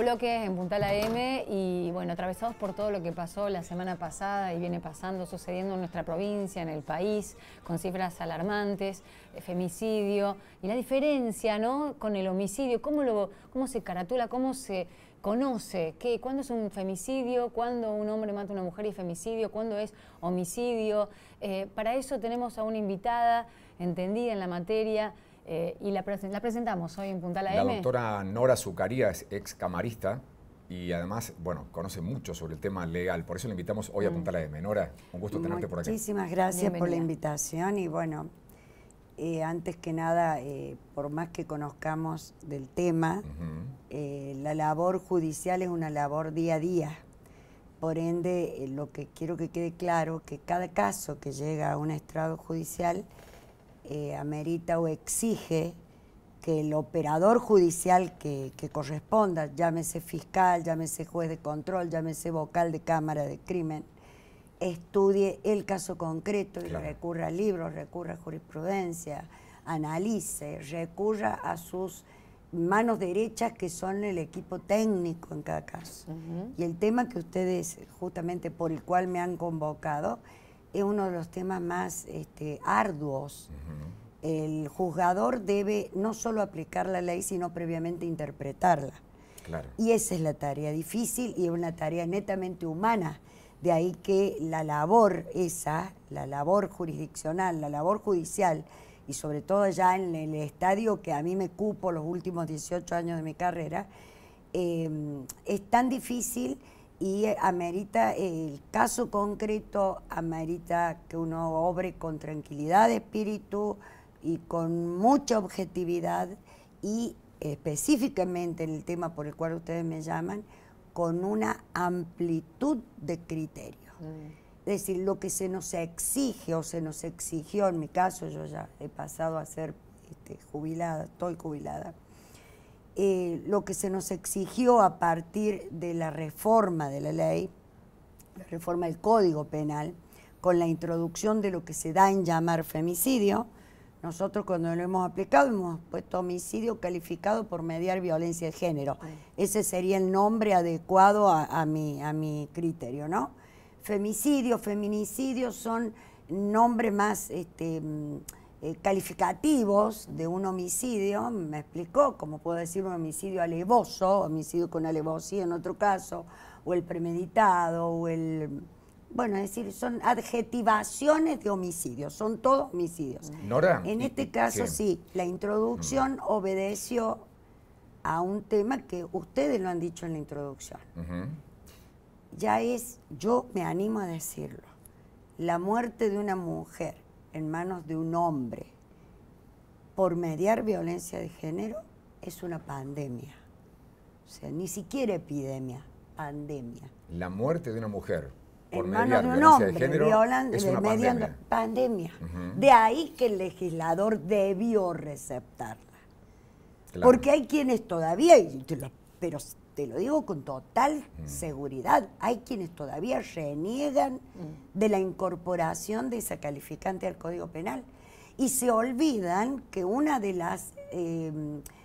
bloque en Puntal AM y bueno, atravesados por todo lo que pasó la semana pasada y viene pasando, sucediendo en nuestra provincia, en el país, con cifras alarmantes, femicidio y la diferencia, ¿no?, con el homicidio, cómo se caratula, cómo se conoce, cuándo es un femicidio, cuándo un hombre mata a una mujer y femicidio, cuándo es homicidio. Para eso tenemos a una invitada entendida en la materia. Y la presentamos hoy en Puntal AM. La doctora Nora Zucaría es ex camarista y además, bueno, conoce mucho sobre el tema legal. Por eso la invitamos hoy a Puntal AM. Nora, un gusto tenerte por aquí. Muchísimas gracias por la invitación y bueno, antes que nada, por más que conozcamos del tema, la labor judicial es una labor día a día. Por ende, lo que quiero que quede claro, que cada caso que llega a un estrado judicial amerita o exige que el operador judicial que corresponda, llámese fiscal, llámese juez de control, llámese vocal de cámara de crimen, estudie el caso concreto y recurra a libros, recurra a jurisprudencia, analice, recurra a sus manos derechas que son el equipo técnico en cada caso. Y el tema que ustedes, justamente por el cual me han convocado, es uno de los temas más arduos. El juzgador debe no solo aplicar la ley, sino previamente interpretarla. Y esa es la tarea difícil y es una tarea netamente humana. De ahí que la labor esa, la labor jurisdiccional, la labor judicial, y sobre todo ya en el estadio que a mí me cupo los últimos 18 años de mi carrera, es tan difícil y amerita, el caso concreto amerita que uno obre con tranquilidad de espíritu y con mucha objetividad y específicamente en el tema por el cual ustedes me llaman, con una amplitud de criterio. Es decir, lo que se nos exige o se nos exigió, en mi caso yo ya he pasado a ser jubilada, estoy jubilada, lo que se nos exigió a partir de la reforma de la ley, la reforma del Código Penal, con la introducción de lo que se da en llamar femicidio. Nosotros cuando lo hemos aplicado hemos puesto homicidio calificado por mediar violencia de género. Ese sería el nombre adecuado a mi criterio, ¿no? Femicidio, feminicidio son nombres más calificativos de un homicidio, me explicó, como puedo decir un homicidio alevoso, homicidio con alevosía en otro caso, o el premeditado, o el... Bueno, es decir, son adjetivaciones de homicidios, son todos homicidios. Nora, en este caso sí, la introducción obedeció a un tema que ustedes lo han dicho en la introducción. Ya es, yo me animo a decirlo, la muerte de una mujer en manos de un hombre por mediar violencia de género es una pandemia. O sea, ni siquiera epidemia, pandemia. La muerte de una mujer por en mediar manos de un violencia hombre, de género es una pandemia. Pandemia. De ahí que el legislador debió receptarla. Porque hay quienes todavía, pero te lo digo con total seguridad, hay quienes todavía reniegan de la incorporación de esa calificante al Código Penal y se olvidan que una de las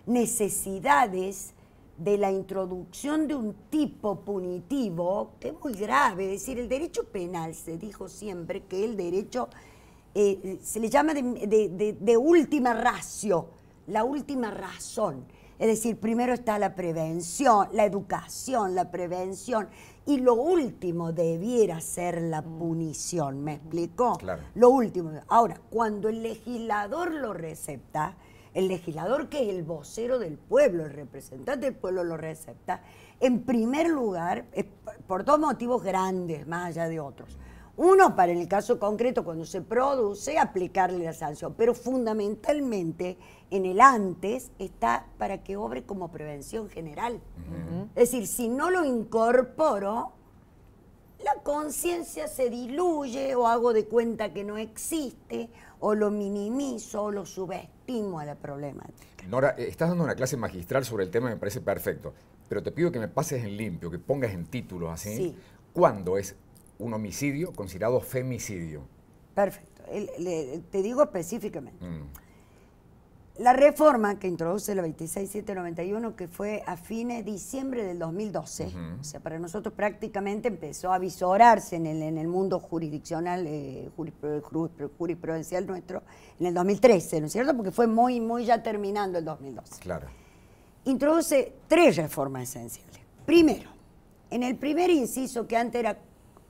necesidades de la introducción de un tipo punitivo, que es muy grave, es decir, el derecho penal, se dijo siempre que el derecho se le llama de última ratio, la última razón. Es decir, primero está la prevención, la educación, la prevención, y lo último debiera ser la punición, ¿me explicó? Lo último. Ahora, cuando el legislador lo recepta, el legislador que es el vocero del pueblo, el representante del pueblo lo recepta, en primer lugar, por dos motivos grandes, más allá de otros. Uno, para en el caso concreto, cuando se produce, aplicarle la sanción, pero fundamentalmente en el antes está para que obre como prevención general. Es decir, si no lo incorporo, la conciencia se diluye o hago de cuenta que no existe o lo minimizo o lo subestimo a la problemática. Nora, estás dando una clase magistral sobre el tema, me parece perfecto, pero te pido que me pases en limpio, que pongas en títulos así. Sí. ¿Cuándo es un homicidio considerado femicidio? Perfecto. Te digo específicamente. La reforma que introduce la 26791, que fue a fines de diciembre del 2012, o sea, para nosotros prácticamente empezó a visorarse en el mundo jurisdiccional, jurisprudencial nuestro, en el 2013, ¿no es cierto? Porque fue muy ya terminando el 2012. Claro. Introduce 3 reformas esenciales. Primero, en el primer inciso, que antes era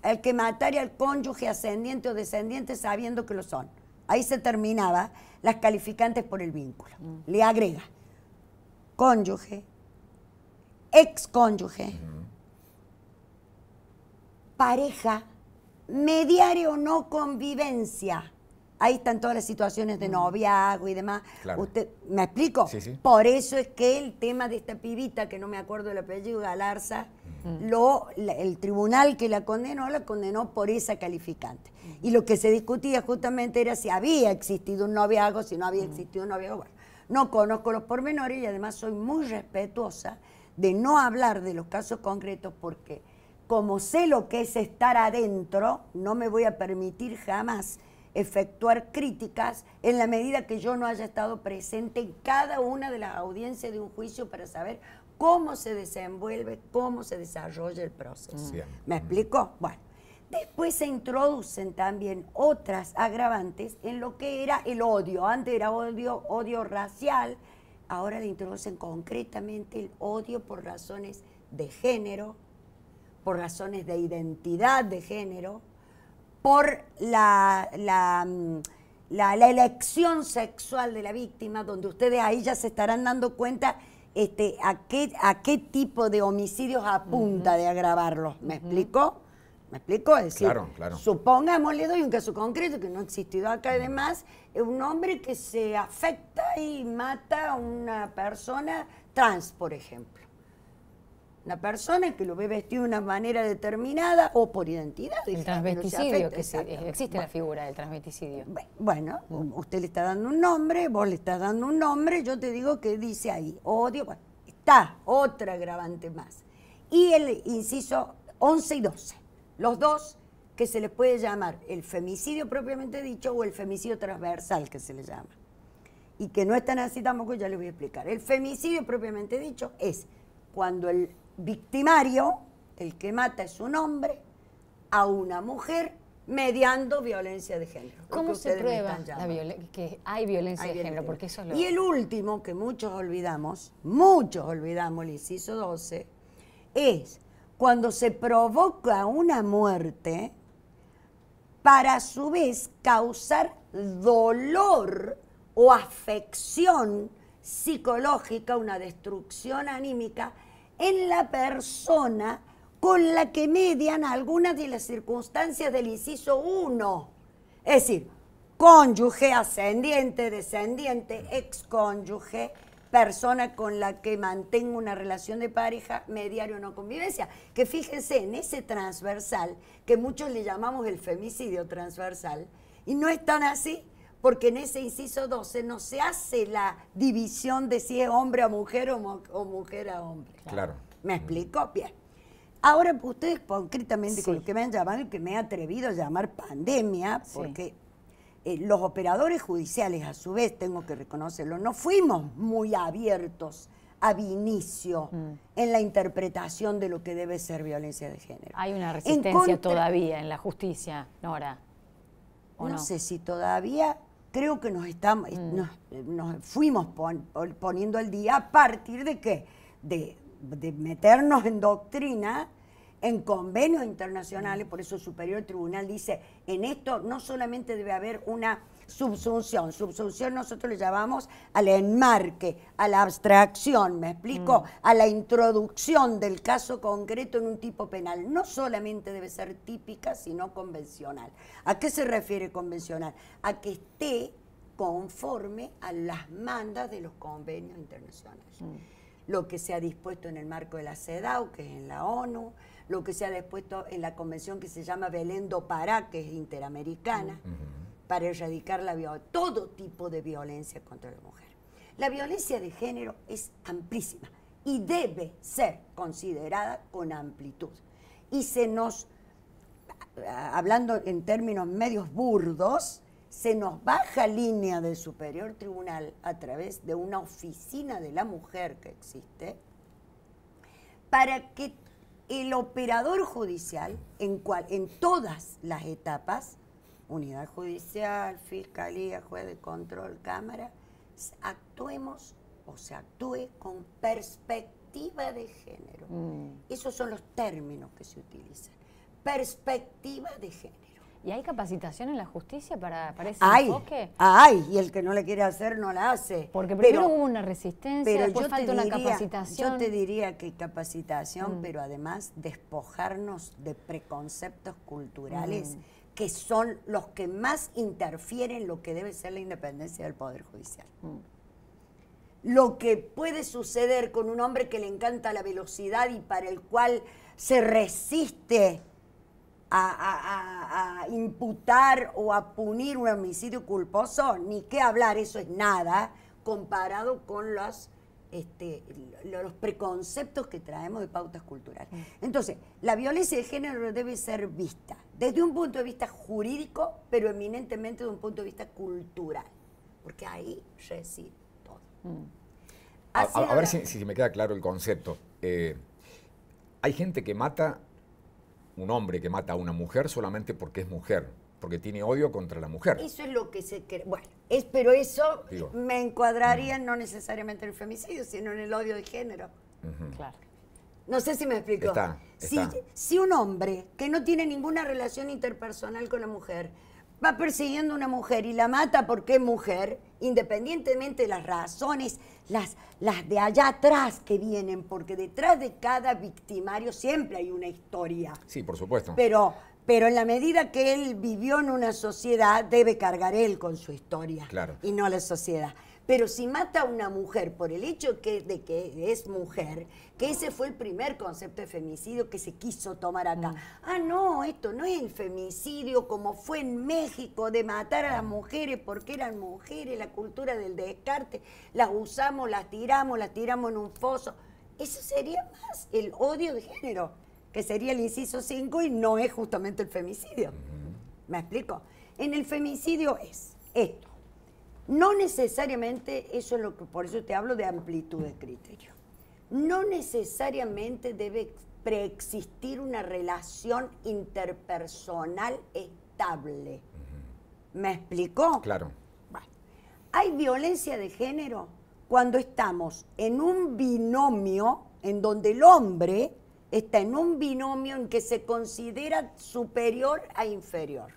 el que matara al cónyuge ascendiente o descendiente sabiendo que lo son. Ahí se terminaba las calificantes por el vínculo. Le agrega cónyuge, excónyuge, pareja, mediare o no convivencia. Ahí están todas las situaciones de noviazgo y demás. Claro. ¿Usted me explico? Sí, sí. Por eso es que el tema de esta pibita, que no me acuerdo el apellido, Galarza, el tribunal que la condenó por esa calificante. Y lo que se discutía justamente era si había existido un noviazgo, si no había existido un noviazgo. Bueno, no conozco los pormenores y además soy muy respetuosa de no hablar de los casos concretos, porque como sé lo que es estar adentro, no me voy a permitir jamás efectuar críticas en la medida que yo no haya estado presente en cada una de las audiencias de un juicio para saber cómo se desenvuelve, cómo se desarrolla el proceso. Bien. ¿Me explico? Bueno, después se introducen también otras agravantes en lo que era el odio. Antes era odio racial, ahora le introducen concretamente el odio por razones de género, por razones de identidad de género, por la elección sexual de la víctima, donde ustedes ahí ya se estarán dando cuenta a qué tipo de homicidios apunta de agravarlos. ¿Me explico? ¿Me explico? Es decir, Claro. supongamos, le doy un caso concreto que no ha existido acá y demás, un hombre que se afecta y mata a una persona trans, por ejemplo. Una persona que lo ve vestido de una manera determinada o por identidad. El transvesticidio, existe la figura del transvesticidio. Bueno, usted le está dando un nombre, vos le estás dando un nombre, yo te digo que dice ahí, odio, bueno, está otra agravante más. Y el inciso 11 y 12, los dos que se les puede llamar el femicidio propiamente dicho o el femicidio transversal que se le llama. Y que no es tan así tampoco, ya les voy a explicar. El femicidio propiamente dicho es cuando el victimario, el que mata es un hombre, a una mujer mediando violencia de género. ¿Cómo se prueba que hay violencia de género? Porque eso es lo... Y el último, que muchos olvidamos, el inciso 12, es cuando se provoca una muerte para a su vez causar dolor o afección psicológica, una destrucción anímica en la persona con la que median algunas de las circunstancias del inciso 1. Es decir, cónyuge, ascendiente, descendiente, excónyuge, persona con la que mantengo una relación de pareja, mediario o no convivencia. Que fíjense en ese transversal, que muchos le llamamos el femicidio transversal, y no es tan así, porque en ese inciso 12 no se hace la división de si es hombre a mujer o mujer a hombre. Claro. ¿Me explico? Bien. Ahora, ustedes concretamente, Sí. con lo que me han llamado y que me he atrevido a llamar pandemia, porque los operadores judiciales, a su vez, tengo que reconocerlo, no fuimos muy abiertos ab inicio en la interpretación de lo que debe ser violencia de género. Hay una resistencia todavía en la justicia, Nora. No sé si todavía, creo que nos fuimos poniendo al día a partir de qué, de meternos en doctrina, en convenios internacionales. Por eso el Superior Tribunal dice, en esto no solamente debe haber una subsunción nosotros le llamamos al enmarque, a la abstracción, ¿me explico? A la introducción del caso concreto en un tipo penal. No solamente debe ser típica, sino convencional. ¿A qué se refiere convencional? A que esté conforme a las mandas de los convenios internacionales. Lo que se ha dispuesto en el marco de la CEDAW, que es en la ONU, lo que se ha dispuesto en la convención que se llama Belén do Pará, que es interamericana, para erradicar todo tipo de violencia contra la mujer. La violencia de género es amplísima y debe ser considerada con amplitud. Y hablando en términos medios burdos, se nos baja línea del superior tribunal a través de una oficina de la mujer que existe, para que el operador judicial, en todas las etapas, unidad judicial, fiscalía, juez de control, cámara, actuemos o se actúe con perspectiva de género. Esos son los términos que se utilizan. Perspectiva de género. ¿Y hay capacitación en la justicia para ese enfoque? Y el que no la quiere hacer no la hace. Porque primero hubo una resistencia, después falta una capacitación. Yo te diría que capacitación, pero además despojarnos de preconceptos culturales que son los que más interfieren en lo que debe ser la independencia del Poder Judicial. Lo que puede suceder con un hombre que le encanta la velocidad y para el cual se resiste a imputar o a punir un homicidio culposo, ni qué hablar, eso es nada, comparado con los preconceptos que traemos de pautas culturales. Entonces, la violencia de género debe ser vista desde un punto de vista jurídico, pero eminentemente de un punto de vista cultural, porque ahí reside todo. A ver si me queda claro el concepto. Hay gente que mata, un hombre que mata a una mujer solamente porque es mujer, porque tiene odio contra la mujer. Eso es lo que se cree. Bueno, pero eso me encuadraría no necesariamente en el femicidio, sino en el odio de género. Claro. No sé si me explico. Está. Si un hombre que no tiene ninguna relación interpersonal con la mujer va persiguiendo a una mujer y la mata porque es mujer, independientemente de las razones, las de allá atrás que vienen, porque detrás de cada victimario siempre hay una historia. Sí, por supuesto. Pero en la medida que él vivió en una sociedad, debe cargar él con su historia. Claro. Y no la sociedad. Pero si mata a una mujer por el hecho de que es mujer, que ese fue el primer concepto de femicidio que se quiso tomar acá. No, esto no es el femicidio como fue en México, de matar a las mujeres porque eran mujeres, la cultura del descarte, las usamos, las tiramos en un foso. Eso sería más el odio de género, que sería el inciso 5 y no es justamente el femicidio. ¿Me explico? En el femicidio es esto. No necesariamente, eso es lo que, por eso te hablo de amplitud de criterio. No necesariamente debe preexistir una relación interpersonal estable. ¿Me explicó? Claro. Bueno, hay violencia de género cuando estamos en un binomio en donde el hombre está en un binomio en que se considera superior a inferior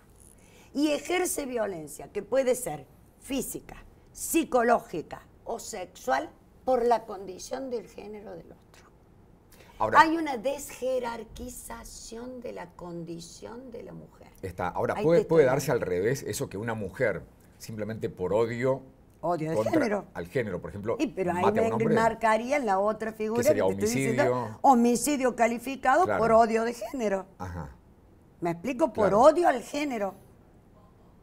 y ejerce violencia que puede ser física, psicológica o sexual por la condición del género del otro. Ahora, hay una desjerarquización de la condición de la mujer. Ahora, puede darse al revés eso, que una mujer, simplemente por odio de género. Al género, por ejemplo, pero ahí mate a un hombre, marcaría en la otra figura. ¿qué sería? Que te estoy Homicidio. diciendo, homicidio calificado por odio de género. ¿Me explico? Por odio al género.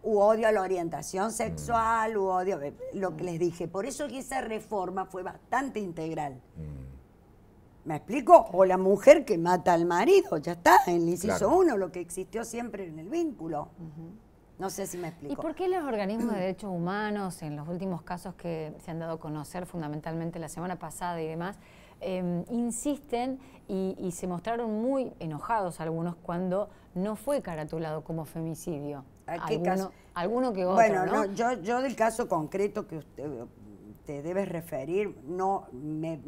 U odio a la orientación sexual, u odio, lo que les dije. Por eso que esa reforma fue bastante integral. ¿Me explico? O la mujer que mata al marido, ya está, en el inciso 1, lo que existió siempre en el vínculo. No sé si me explico. ¿Y por qué los organismos de derechos humanos, en los últimos casos que se han dado a conocer, fundamentalmente la semana pasada y demás, insisten y se mostraron muy enojados algunos cuando no fue caratulado como femicidio? ¿A qué caso? Alguno que otro, bueno, ¿no? Yo del caso concreto que usted te debes referir, no me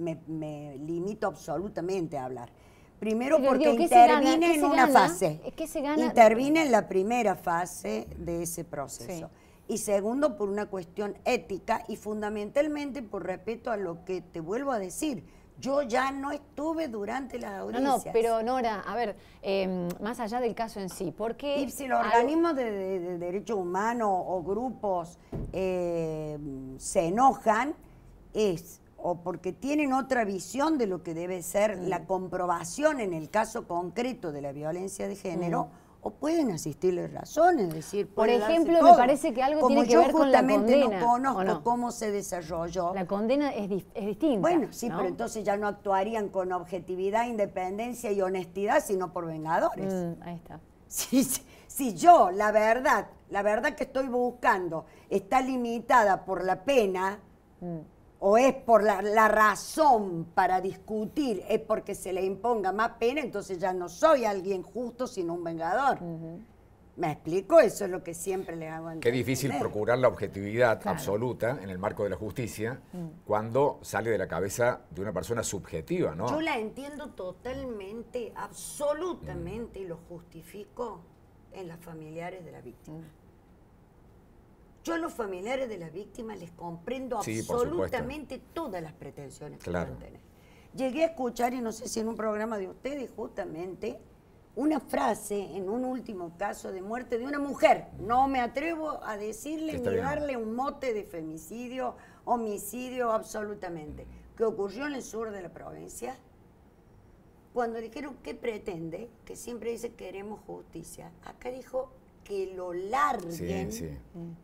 limito absolutamente a hablar. Primero porque intervine en una fase. ¿Qué se gana? Intervine en la primera fase de ese proceso. Sí. Y segundo, por una cuestión ética y fundamentalmente por respeto a lo que te vuelvo a decir. Yo ya no estuve durante las audiencias. No, pero Nora, a ver, más allá del caso en sí, ¿por qué? Y si los organismos de derechos humanos o grupos se enojan, es o porque tienen otra visión de lo que debe ser la comprobación en el caso concreto de la violencia de género, o pueden asistirles razones, es decir, por ejemplo, me parece que algo tiene que ver con la condena. Como yo justamente no conozco cómo se desarrolló. La condena es distinta. Bueno, sí, ¿no? Pero entonces ya no actuarían con objetividad, independencia y honestidad, sino por vengadores. Ahí está. Si yo, la verdad que estoy buscando está limitada por la pena, o es por la razón para discutir, es porque se le imponga más pena, entonces ya no soy alguien justo, sino un vengador. ¿Me explico? Eso es lo que siempre les hago entender. Qué difícil procurar la objetividad absoluta en el marco de la justicia cuando sale de la cabeza de una persona subjetiva, ¿no? Yo la entiendo totalmente, absolutamente, y lo justifico en las familiares de la víctima. Yo a los familiares de la víctima les comprendo absolutamente todas las pretensiones que pueden tener. Llegué a escuchar, y no sé si en un programa de ustedes, justamente, una frase en un último caso de muerte de una mujer. No me atrevo a decirle ni darle un mote de femicidio, homicidio, absolutamente. Que ocurrió en el sur de la provincia. Cuando dijeron, ¿qué pretende? Que siempre dice, queremos justicia. Acá dijo que lo larguen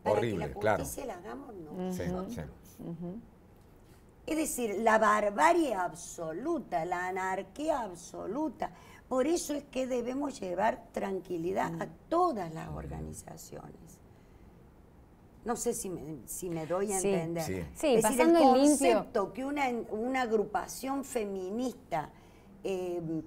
para horrible, que la justicia la hagamos nosotros. Es decir, la barbarie absoluta, la anarquía absoluta. Por eso es que debemos llevar tranquilidad a todas las organizaciones. No sé si me doy a entender. Sí, es pasando decir, el en limpio. concepto que una agrupación feminista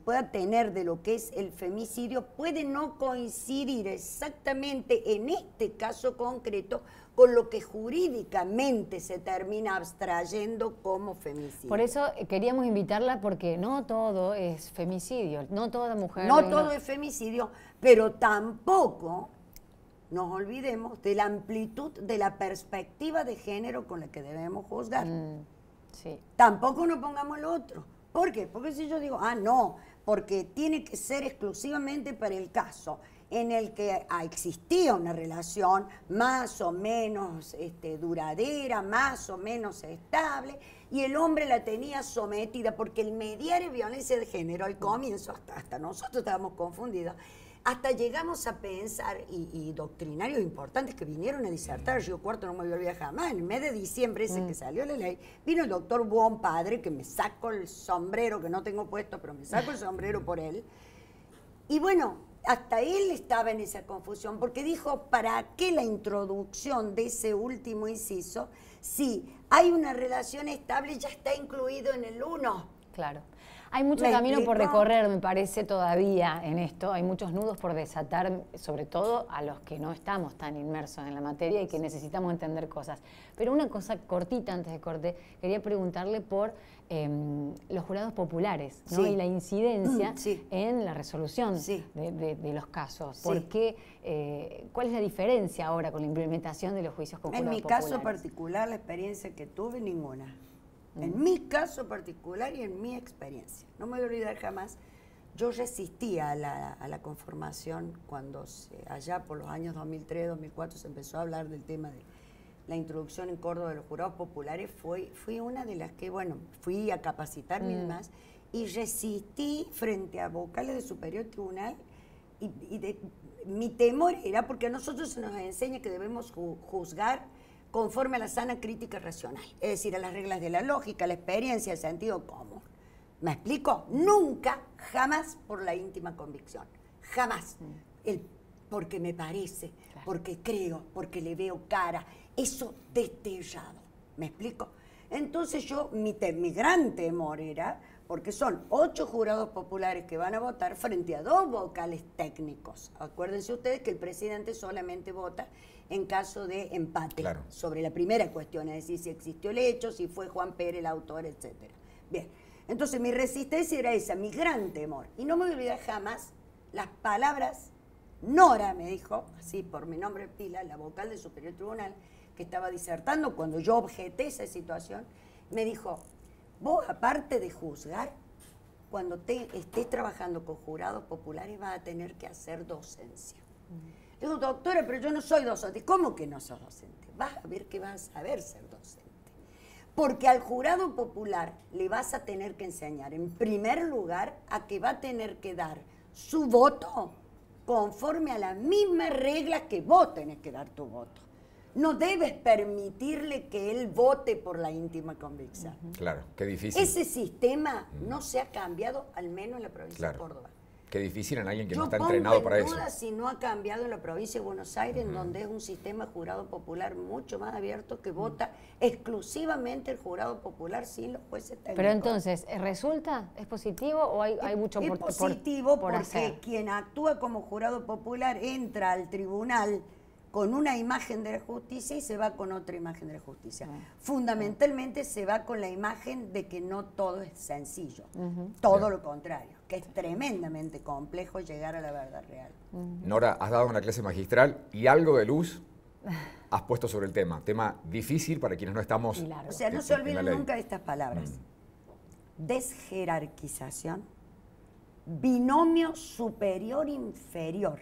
pueda tener de lo que es el femicidio puede no coincidir exactamente en este caso concreto con lo que jurídicamente se termina abstrayendo como femicidio. Por eso queríamos invitarla, porque no todo es femicidio, no toda mujer... No todo es femicidio, pero tampoco nos olvidemos de la amplitud de la perspectiva de género con la que debemos juzgar. Tampoco nos pongamos lo otro. ¿Por qué? Porque si yo digo, no, porque tiene que ser exclusivamente para el caso en el que existía una relación más o menos duradera, más o menos estable, y el hombre la tenía sometida, porque el mediar violencia de género al comienzo, hasta nosotros estábamos confundidos, hasta llegamos a pensar, y doctrinarios importantes que vinieron a disertar, Río Cuarto no me voy a olvidar jamás, en el mes de diciembre ese que salió la ley, vino el doctor Buon Padre, que me saco el sombrero, que no tengo puesto, pero me saco el sombrero por él, y bueno, hasta él estaba en esa confusión, porque dijo, ¿para qué la introducción de ese último inciso? Si hay una relación estable, ya está incluido en el 1. Claro. Hay mucho camino por recorrer, me parece, todavía en esto. Hay muchos nudos por desatar, sobre todo a los que no estamos tan inmersos en la materia y que necesitamos entender cosas. Pero una cosa cortita antes de corte, quería preguntarle por los jurados populares, ¿no? Y la incidencia en la resolución de los casos. ¿Por qué? ¿Cuál es la diferencia ahora con la implementación de los juicios con jurados populares? En mi caso particular, la experiencia que tuve, ninguna. En mi caso particular y en mi experiencia. No me voy a olvidar jamás, yo resistía a la conformación cuando allá por los años 2003, 2004 se empezó a hablar del tema de la introducción en Córdoba de los jurados populares. Fui una de las que, fui a capacitarme y demás, y resistí frente a vocales de superior tribunal, mi temor era, porque a nosotros se nos enseña que debemos juzgar conforme a la sana crítica racional, es decir, a las reglas de la lógica, la experiencia, el sentido común. ¿Me explico? Nunca, jamás por la íntima convicción, jamás. Porque me parece, porque creo, porque le veo cara, eso destellado. ¿Me explico? Entonces mi gran temor era, porque son 8 jurados populares que van a votar frente a 2 vocales técnicos. Acuérdense ustedes que el presidente solamente vota en caso de empate sobre la primera cuestión, es decir, si existió el hecho, si fue Juan Pérez el autor, etc. Bien, entonces mi resistencia era esa, mi gran temor. Y no me voy a olvidar jamás las palabras, Nora me dijo, así por mi nombre pila, la vocal del Superior Tribunal, que estaba disertando cuando yo objeté esa situación, me dijo, vos aparte de juzgar, cuando estés trabajando con jurados populares vas a tener que hacer docencia. Le digo, doctora, pero yo no soy docente. ¿Cómo que no sos docente? Vas a ver que vas a saber ser docente. Porque al jurado popular le vas a tener que enseñar, en primer lugar, a que va a tener que dar su voto conforme a las mismas reglas que vos tenés que dar tu voto. No debes permitirle que él vote por la íntima convicción. Claro, qué difícil. Ese sistema no se ha cambiado, al menos en la provincia de Córdoba. Qué difícil en alguien que no está entrenado para eso. Yo pongo en duda si no ha cambiado en la provincia de Buenos Aires, en donde es un sistema jurado popular mucho más abierto, que vota exclusivamente el jurado popular sin los jueces técnicos. Pero entonces, ¿resulta? ¿Es positivo o hay mucho es por positivo por porque hacer? quien actúa como jurado popular entra al tribunal con una imagen de la justicia y se va con otra imagen de la justicia. Fundamentalmente se va con la imagen de que no todo es sencillo, todo lo contrario, que es tremendamente complejo llegar a la verdad real. Nora, has dado una clase magistral y algo de luz has puesto sobre el tema difícil para quienes no estamos O sea, no se olviden nunca de estas palabras. Desjerarquización, binomio superior-inferior.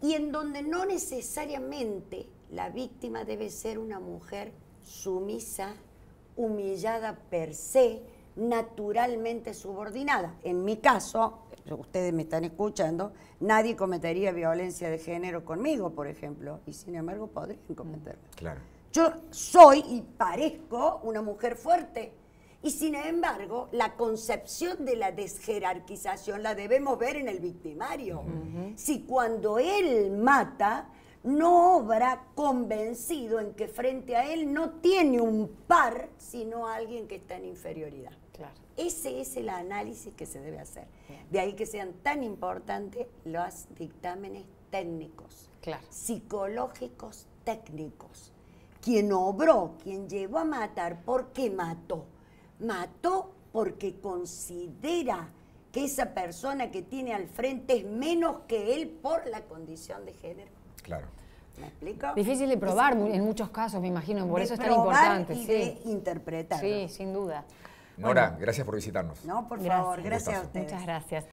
Y en donde no necesariamente la víctima debe ser una mujer sumisa, humillada per se, naturalmente subordinada. En mi caso, ustedes me están escuchando, nadie cometería violencia de género conmigo, por ejemplo, y sin embargo podrían cometerla. Claro. Yo soy y parezco una mujer fuerte, y sin embargo, la concepción de la desjerarquización la debemos ver en el victimario. Si cuando él mata, no obra convencido en que frente a él no tiene un par, sino alguien que está en inferioridad. Claro. Ese es el análisis que se debe hacer. De ahí que sean tan importantes los dictámenes técnicos, psicológicos técnicos. Quien obró, quien llevó a matar, ¿por qué mató? Mató porque considera que esa persona que tiene al frente es menos que él por la condición de género. Claro. ¿Me explico? Difícil de probar en muchos casos, me imagino, por eso es tan importante. Y de interpretar. Sí, sin duda. Nora, gracias por visitarnos. No, por favor, gracias a ustedes. Muchas gracias.